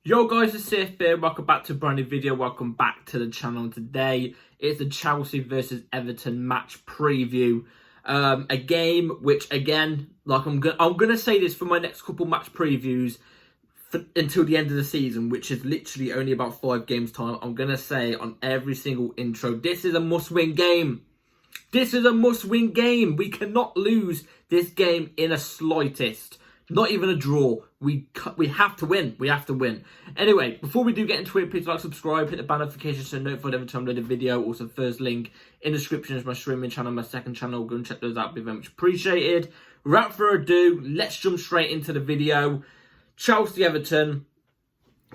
Yo guys, it's Safe here. Welcome back to a brand new video. Welcome back to the channel. Today it's the Chelsea versus Everton match preview. A game which, again, like I'm gonna say this for my next couple match previews until the end of the season, which is literally only about 5 games time. I'm gonna say on every single intro, this is a must-win game. This is a must-win game. We cannot lose this game in a slightest. Not even a draw. We have to win. We have to win. Anyway, before we do get into it, please like, subscribe, hit the bell notification so notified every time I load a video. Also, first link in the description is my streaming channel, my second channel. Go and check those out. It'd be very much appreciated. Without further ado, let's jump straight into the video. Chelsea Everton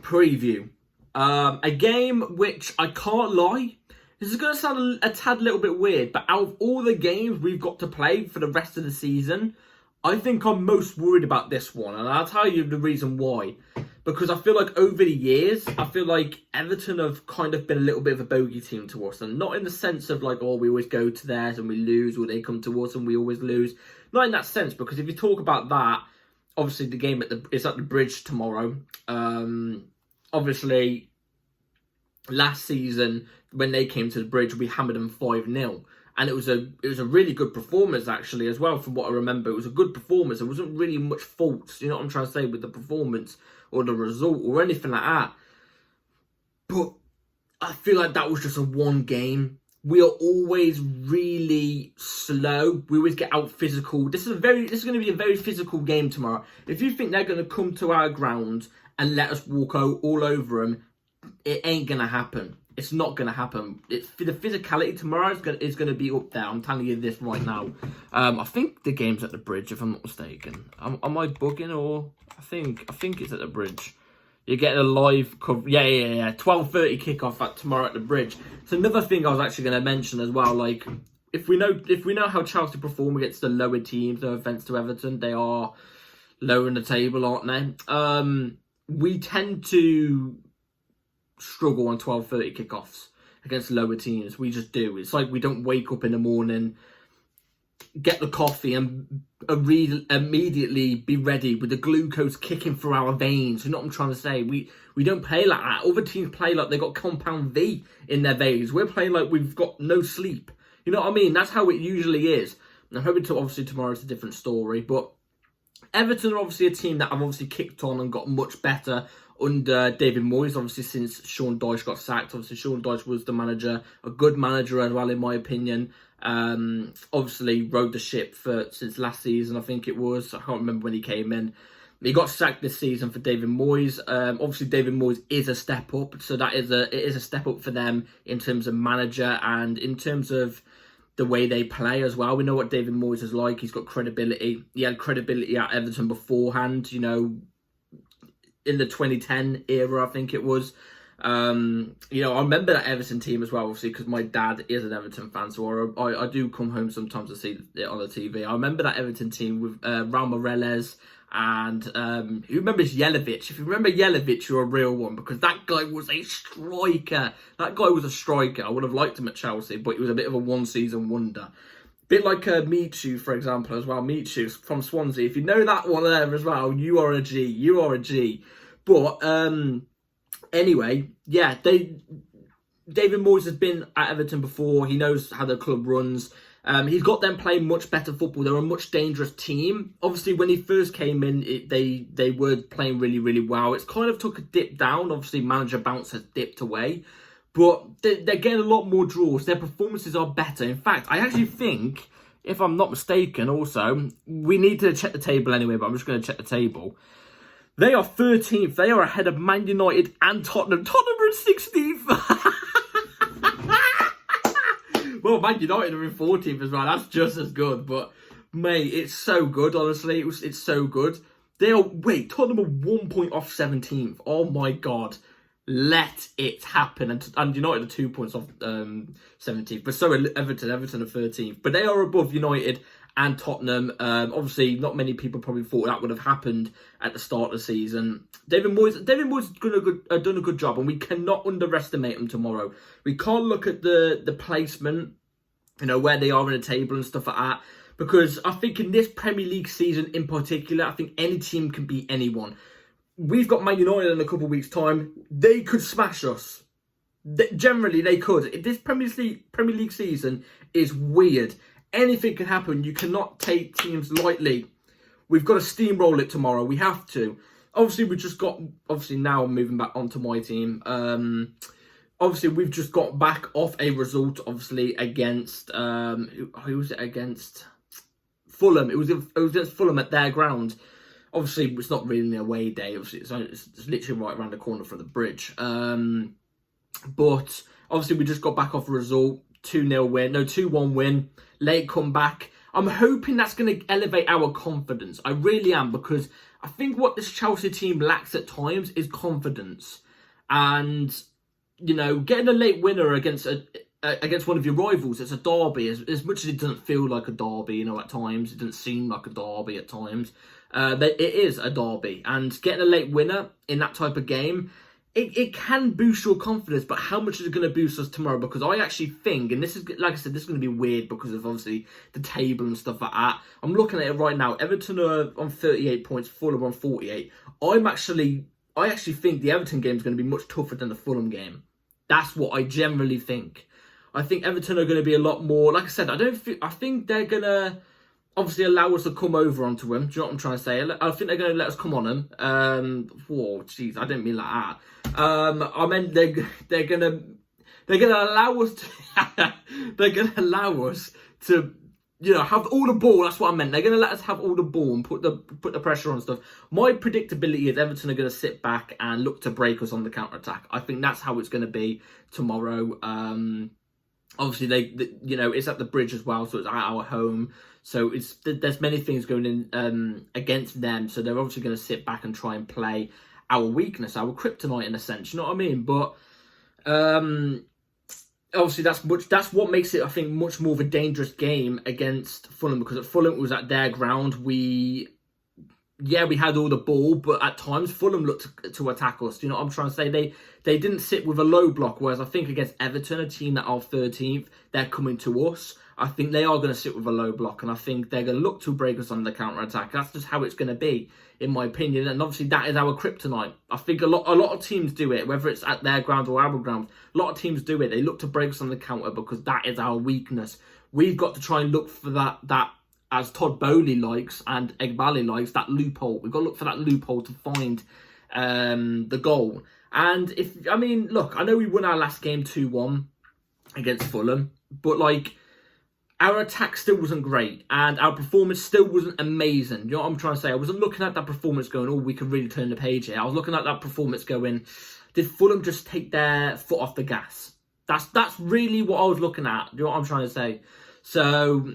preview. A game which I can't lie. This is going to sound a tad little bit weird, but out of all the games we've got to play for the rest of the season, I think I'm most worried about this one, and I'll tell you the reason why. Because I feel like over the years, I feel like Everton have kind of been a little bit of a bogey team to us. And not in the sense of like, oh, we always go to theirs and we lose, or they come to us and we always lose. Not in that sense, because if you talk about that, obviously the game is at the Bridge tomorrow. Obviously, last season, when they came to the Bridge, we hammered them 5-0. And it was a really good performance, actually, as well, from what I remember. It was a good performance. There wasn't really much faults, you know what I'm trying to say, with the performance or the result or anything like that. But I feel like that was just a one game. We are always really slow. We always get out physical. This is going to be a very physical game tomorrow. If you think they're going to come to our ground and let us walk all over them, it ain't going to happen. It's not going to happen. The physicality tomorrow is going to be up there. I'm telling you this right now. I think the game's at the Bridge, if I'm not mistaken. Am I bugging, or I think it's at the Bridge. You're getting a live cover. Yeah. 12:30 kickoff tomorrow at the Bridge. It's another thing I was actually going to mention as well. Like, if we know how Chelsea perform against the lower teams, no offense to Everton, they are lower in the table, aren't they? We tend to struggle on 12:30 kickoffs against lower teams. We just do. It's like we don't wake up in the morning, get the coffee, and immediately be ready with the glucose kicking through our veins. You know what I'm trying to say? We don't play like that. Other teams play like they got compound V in their veins. We're playing like we've got no sleep. You know what I mean? That's how it usually is. And I'm hoping to, obviously, tomorrow's a different story, but Everton are obviously a team that have obviously kicked on and got much better under David Moyes, obviously, since Sean Dyche got sacked. Obviously, Sean Dyche was the manager, a good manager as well, in my opinion. Obviously, rode the ship since last season, I think it was. I can't remember when he came in. He got sacked this season for David Moyes. Obviously, David Moyes is a step up, so it is a step up for them in terms of manager and in terms of the way they play as well. We know what David Moyes is like. He's got credibility. He had credibility at Everton beforehand, you know, in the 2010 era, I think it was. You know, I remember that Everton team as well, obviously, because my dad is an Everton fan, so I do come home sometimes to see it on the TV. I remember that Everton team with Raul Meireles and who remembers Jelavic? If you remember Jelavic, you're a real one, because that guy was a striker. That guy was a striker. I would have liked him at Chelsea, but he was a bit of a one-season wonder. Bit like Michu, for example, as well. Michu from Swansea. If you know that one there as well, you are a G. You are a G. But anyway, yeah, David Moyes has been at Everton before. He knows how the club runs. He's got them playing much better football. They're a much dangerous team. Obviously, when he first came in, they were playing really, really well. It's kind of took a dip down. Obviously, manager bounce has dipped away. But they're getting a lot more draws. Their performances are better. In fact, I actually think, if I'm not mistaken, also, we need to check the table anyway, but I'm just going to check the table. They are 13th. They are ahead of Man United and Tottenham. Tottenham are in 16th. Well, Man United are in 14th as well. That's just as good. But, mate, it's so good, honestly. It's so good. Tottenham are 1 point off 17th. Oh, my God. Let it happen. And United are 2 points off 17th. But so are Everton. Everton are 13th. But they are above United and Tottenham. Obviously, not many people probably thought that would have happened at the start of the season. David Moyes has done a good job, and we cannot underestimate him tomorrow. We can't look at the placement, you know, where they are in the table and stuff like that, because I think in this Premier League season in particular, I think any team can beat anyone. we've got Man United in a couple of weeks' time. They could smash us. Generally, they could. This Premier League season is weird. Anything can happen. You cannot take teams lightly. We've got to steamroll it tomorrow. We have to. Obviously, we just got... Obviously, now I'm moving back onto my team. Obviously, we've just got back off a result, obviously, against... who was it against? Fulham. It was against Fulham at their ground. Obviously, it's not really an away day. Obviously, it's literally right around the corner from the bridge. But obviously, we just got back off a result. 2-0 win. No, 2-1 win. Late comeback. I'm hoping that's going to elevate our confidence. I really am, because I think what this Chelsea team lacks at times is confidence. And, you know, getting a late winner against one of your rivals, it's a derby. As much as it doesn't feel like a derby, you know, at times, it doesn't seem like a derby at times. It is a derby. And getting a late winner in that type of game, it can boost your confidence, but how much is it going to boost us tomorrow? Because I actually think, and this is, like I said, this is going to be weird because of obviously the table and stuff like that. I'm looking at it right now. Everton are on 38 points, Fulham on 48. I actually think the Everton game is going to be much tougher than the Fulham game. That's what I generally think. I think Everton are going to be a lot more, like I said, I think they're going to obviously allow us to come over onto them. Do you know what I'm trying to say? I think they're going to let us come on them. Whoa, jeez, I didn't mean like that. I meant they're gonna allow us to they're gonna allow us to, you know, have all the ball. That's what I meant. They're gonna let us have all the ball and put the pressure on stuff. My predictability is Everton are gonna sit back and look to break us on the counter attack. I think that's how it's gonna be tomorrow. Obviously you know, it's at the bridge as well, so it's at our home. So there's many things going in against them. So they're obviously gonna sit back and try and play our weakness, our kryptonite in a sense, you know what I mean? But obviously that's what makes it, I think, much more of a dangerous game against Fulham, because at Fulham it was at their ground. We had all the ball, but at times Fulham looked to attack us. You know what I'm trying to say? They didn't sit with a low block, whereas I think against Everton, a team that are 13th, they're coming to us. I think they are going to sit with a low block, and I think they're going to look to break us on the counter-attack. That's just how it's going to be, in my opinion, and obviously that is our kryptonite. I think a lot of teams do it, whether it's at their ground or our ground. A lot of teams do it. They look to break us on the counter because that is our weakness. We've got to try and look for that as Todd Bowley likes and Egbali likes, that loophole. We've got to look for that loophole to find the goal. And look, I know we won our last game 2-1 against Fulham, but like, our attack still wasn't great, and our performance still wasn't amazing. You know what I'm trying to say? I wasn't looking at that performance going, oh, we can really turn the page here. I was looking at that performance going, did Fulham just take their foot off the gas? That's really what I was looking at. You know what I'm trying to say? So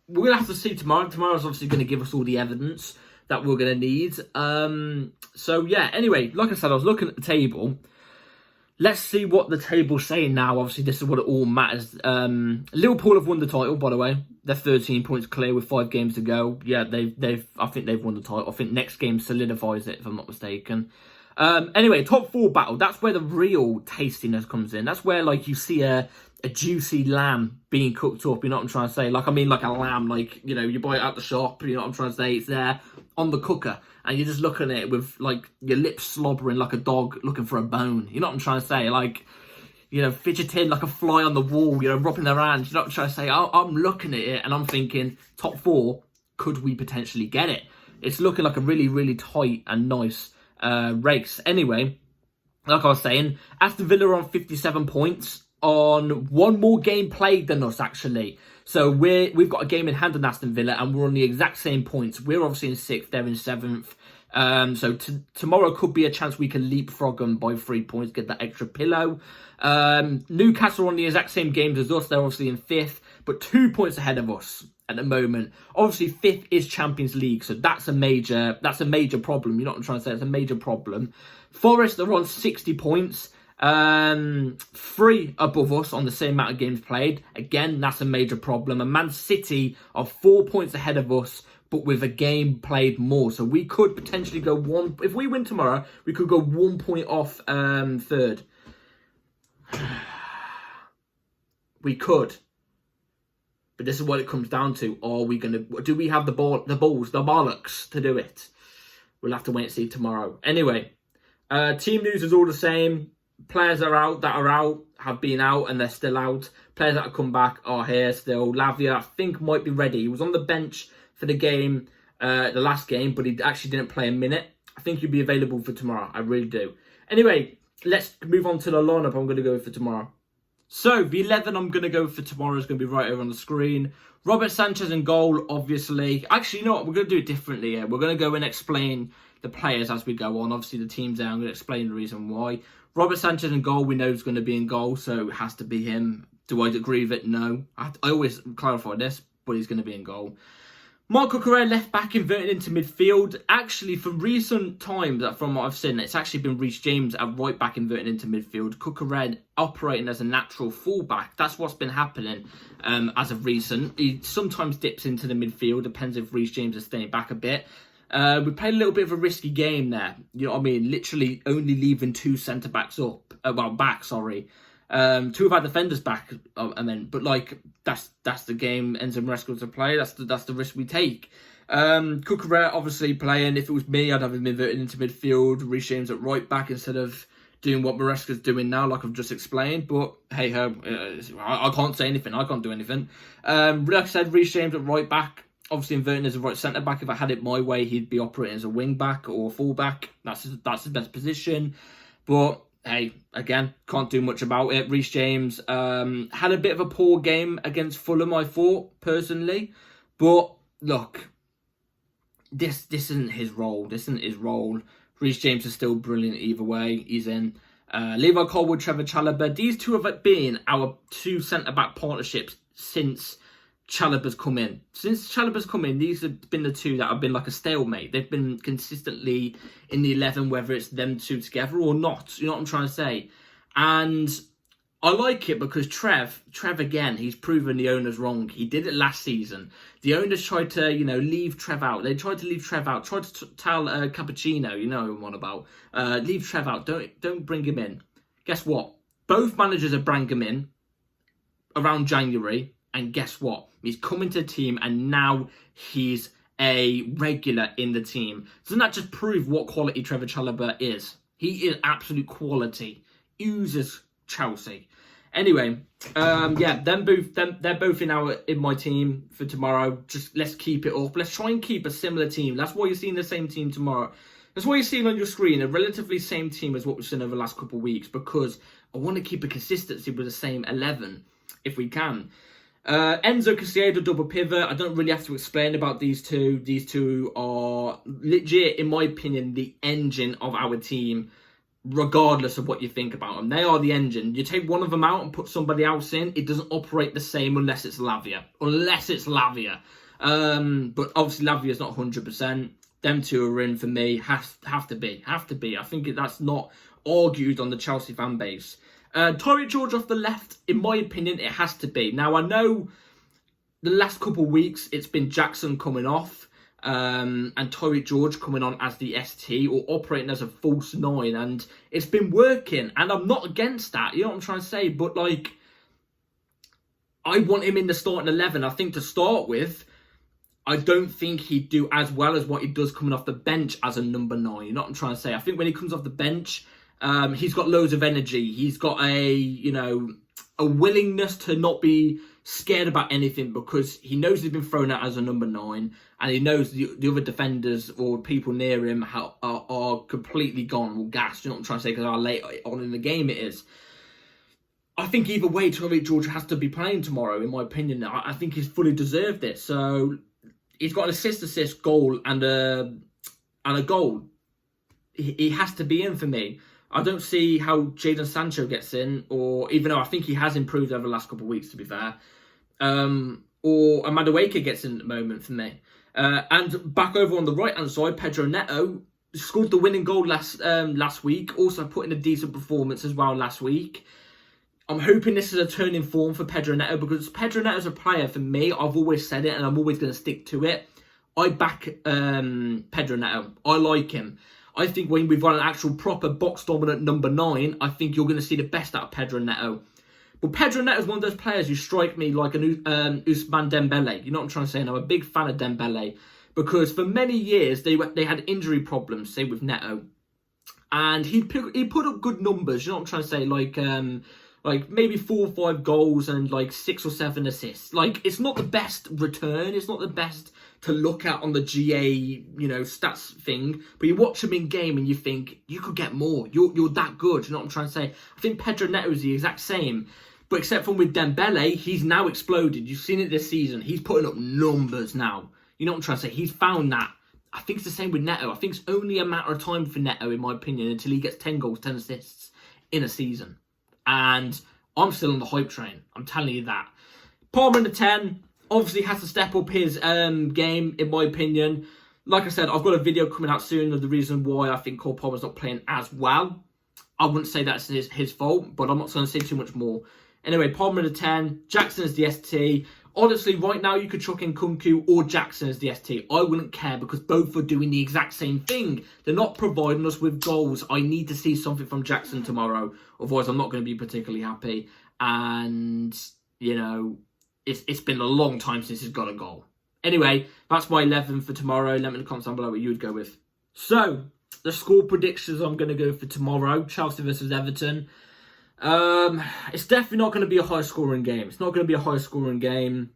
we're going to have to see tomorrow. Tomorrow's obviously going to give us all the evidence that we're going to need. So yeah, anyway, like I said, I was looking at the table. Let's see what the table's saying now. Obviously, this is what it all matters. Liverpool have won the title, by the way. They're 13 points clear with 5 games to go. Yeah, I think they've won the title. I think next game solidifies it, if I'm not mistaken. Anyway, top 4 battle. That's where the real tastiness comes in. That's where, like, you see a juicy lamb being cooked up. You know what I'm trying to say? Like, I mean, like a lamb. Like, you know, you buy it at the shop. You know what I'm trying to say? It's there on the cooker. And you're just looking at it with, like, your lips slobbering like a dog looking for a bone. You know what I'm trying to say? Like, you know, fidgeting like a fly on the wall, you know, rubbing their hands. You know what I'm trying to say? I'm looking at it and I'm thinking, top 4, could we potentially get it? It's looking like a really, really tight and nice race. Anyway, like I was saying, Aston Villa are on 57 points, on 1 more game played than us, actually. So we've got a game in hand on Aston Villa, and we're on the exact same points. We're obviously in 6th, they're in 7th. So tomorrow could be a chance we can leapfrog them by 3 points, get that extra pillow. Newcastle are on the exact same games as us. They're obviously in 5th, but 2 points ahead of us at the moment. Obviously, 5th is Champions League, so that's a major problem. You know what I'm trying to say? It's a major problem. Forest are on 60 points. 3 above us on the same amount of games played. Again, that's a major problem. And Man City are 4 points ahead of us, but with a game played more. So we could potentially go 1... If we win tomorrow, we could go 1 point off 3rd. We could. But this is what it comes down to. Are we going to... Do we have the bollocks to do it? we'll have to wait and see tomorrow. Anyway, team news is all the same. Players that are out have been out and they're still out. Players that have come back are here still. Lavia, I think, might be ready. He was on the bench for the game, the last game, but he actually didn't play a minute. I think he'll be available for tomorrow. I really do. Anyway, let's move on to the lineup I'm going to go for tomorrow. So, the 11 I'm going to go for tomorrow is going to be right over on the screen. Robert Sanchez in goal, obviously. Actually, you know what? We're going to do it differently here. We're going to go and explain the players as we go on. Obviously, the team's there. I'm going to explain the reason why. Robert Sanchez in goal, we know is going to be in goal, so it has to be him. Do I agree with it? No. I always clarify this, but he's going to be in goal. Marco Correa left back inverted into midfield. Actually, for recent times, from what I've seen, it's actually been Reece James at right back inverted into midfield. Correa operating as a natural fullback. That's what's been happening as of recent. He sometimes dips into the midfield, depends if Reece James is staying back a bit. We played a little bit of a risky game there. You know what I mean? Literally only leaving two centre-backs up. Back, sorry. Two of our defenders back, but like that's the game Enzo Maresca to play. That's the risk we take. Cucurella obviously playing. If it was me, I'd have him inverted into midfield. Reece James at right back instead of doing what Maresca's doing now, like I've just explained. But hey ho, I can't say anything. I can't do anything. Like I said, Reece James at right back. Obviously inverting as a right centre back. If I had it my way, he'd be operating as a wing back or full back. That's his best position. But hey, again, can't do much about it. Reece James had a bit of a poor game against Fulham, I thought, personally. But look, this isn't his role. This isn't his role. Reece James is still brilliant either way. He's in. Levi Colwood, Trevor Chalobah. These two have been our two centre-back partnerships since Chalobah's come in. Since Chalobah's come in, these have been the two that have been like a stalemate. They've been consistently in the 11, whether it's them two together or not. You know what I'm trying to say? And I like it because Trev again, he's proven the owners wrong. He did it last season. The owners tried to, leave Trev out. They tried to leave Trev out. Tried to tell Cappuccino, you know what I'm about. Leave Trev out. Don't bring him in. Guess what? Both managers have brought him in around January. And guess what? He's coming to the team and now he's a regular in the team. Doesn't that just prove what quality Trevor Chalobah is? He is absolute quality. Oozes Chelsea. Anyway, they're both in my team for tomorrow. Just let's keep it up. Let's try and keep a similar team. That's why you're seeing the same team tomorrow. That's why you're seeing on your screen a relatively same team as what we've seen over the last couple of weeks, because I want to keep a consistency with the same 11 if we can. Enzo Caicedo double pivot. I don't really have to explain about these two. These two are legit, in my opinion, the engine of our team, regardless of what you think about them. They are the engine. You take one of them out and put somebody else in, it doesn't operate the same unless it's Lavia. But obviously Lavia's not 100%. Them two are in for me. Have to be. I think that's not argued on the Chelsea fan base. Torrey George off the left, in my opinion, it has to be. Now, I know the last couple of weeks, it's been Jackson coming off and Torrey George coming on as the ST or operating as a false 9. And it's been working. And I'm not against that. You know what I'm trying to say? But, I want him in the starting 11. I think to start with, I don't think he'd do as well as what he does coming off the bench as a number 9. You know what I'm trying to say? I think when he comes off the bench, he's got loads of energy. He's got a willingness to not be scared about anything because he knows he's been thrown out as a number 9 and he knows the other defenders or people near him are completely gone or gassed. You know what I'm trying to say? Because how late on in the game it is. I think either way, Torrey George has to be playing tomorrow, in my opinion. I think he's fully deserved it. So he's got an assist, goal and a goal. He has to be in for me. I don't see how Jadon Sancho gets in, or even though I think he has improved over the last couple of weeks, to be fair, or Madueke gets in at the moment for me. And back over on the right-hand side, Pedro Neto scored the winning goal last week, also put in a decent performance as well last week. I'm hoping this is a turn in form for Pedro Neto because Pedro Neto is a player, for me, I've always said it and I'm always going to stick to it. I back Pedro Neto. I like him. I think when we've got an actual proper box-dominant number 9, I think you're going to see the best out of Pedro Neto. But Pedro Neto is one of those players who strike me like an Ousmane Dembele. You know what I'm trying to say? And I'm a big fan of Dembele. because for many years they had injury problems, say with Neto, and he put up good numbers. You know what I'm trying to say? Like maybe 4 or 5 goals and like 6 or 7 assists. Like, it's not the best return. It's not the best to look at on the GA, stats thing. But you watch him in game and you think, you could get more. You're that good. You know what I'm trying to say? I think Pedro Neto is the exact same. But except for with Dembele, he's now exploded. You've seen it this season. He's putting up numbers now. You know what I'm trying to say? He's found that. I think it's the same with Neto. I think it's only a matter of time for Neto, in my opinion, until he gets 10 goals, 10 assists in a season. And I'm still on the hype train. I'm telling you that. Palmer in the 10 obviously has to step up his game, in my opinion. Like I said, I've got a video coming out soon of the reason why I think Cole Palmer's not playing as well. I wouldn't say that's his fault, but I'm not going to say too much more. Anyway, Palmer in the 10, Jackson is the ST. Honestly, right now you could chuck in Kunku or Jackson as the ST. I wouldn't care because both are doing the exact same thing. They're not providing us with goals. I need to see something from Jackson tomorrow. Otherwise, I'm not going to be particularly happy. And, it's been a long time since he's got a goal. Anyway, that's my 11 for tomorrow. Let me in the comments down below what you would go with. So, the score predictions I'm going to go for tomorrow. Chelsea versus Everton. It's definitely not going to be a high-scoring game. It's not going to be a high-scoring game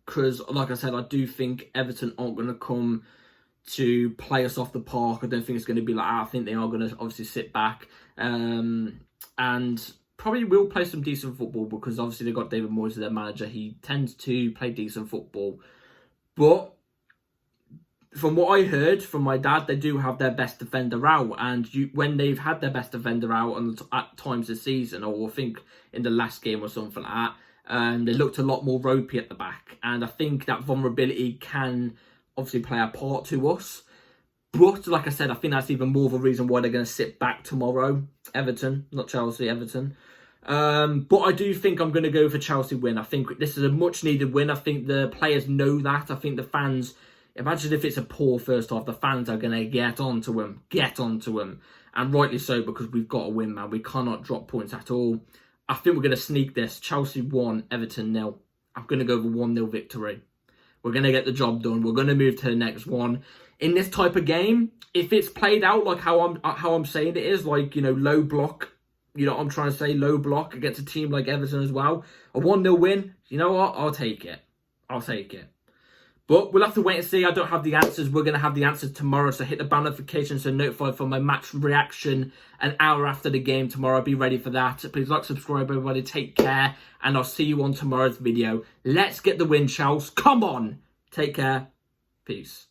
because, like I said, I do think Everton aren't going to come to play us off the park. I don't think it's going to be like that. I think they are going to obviously sit back and probably will play some decent football because obviously they've got David Moyes as their manager. He tends to play decent football. But from what I heard from my dad, they do have their best defender out. And when they've had their best defender out at times this season, or I think in the last game or something like that, they looked a lot more ropey at the back. And I think that vulnerability can obviously play a part to us. But, like I said, I think that's even more of a reason why they're going to sit back tomorrow. Everton, not Chelsea, Everton. But I do think I'm going to go for Chelsea win. I think this is a much-needed win. I think the players know that. I think the fans... Imagine if it's a poor first half, the fans are going to get onto them. And rightly so, because we've got to win, man. We cannot drop points at all. I think we're going to sneak this. Chelsea 1, Everton 0. I'm going to go for 1-0 victory. We're going to get the job done. We're going to move to the next one. In this type of game, if it's played out like how I'm saying it is, like, low block, I'm trying to say low block against a team like Everton as well, a 1-0 win, you know what? I'll take it. But we'll have to wait and see. I don't have the answers. We're going to have the answers tomorrow. So hit the bell notification so notified for my match reaction an hour after the game tomorrow. Be ready for that. Please like, subscribe, everybody. Take care. And I'll see you on tomorrow's video. Let's get the win, Chelsea. Come on. Take care. Peace.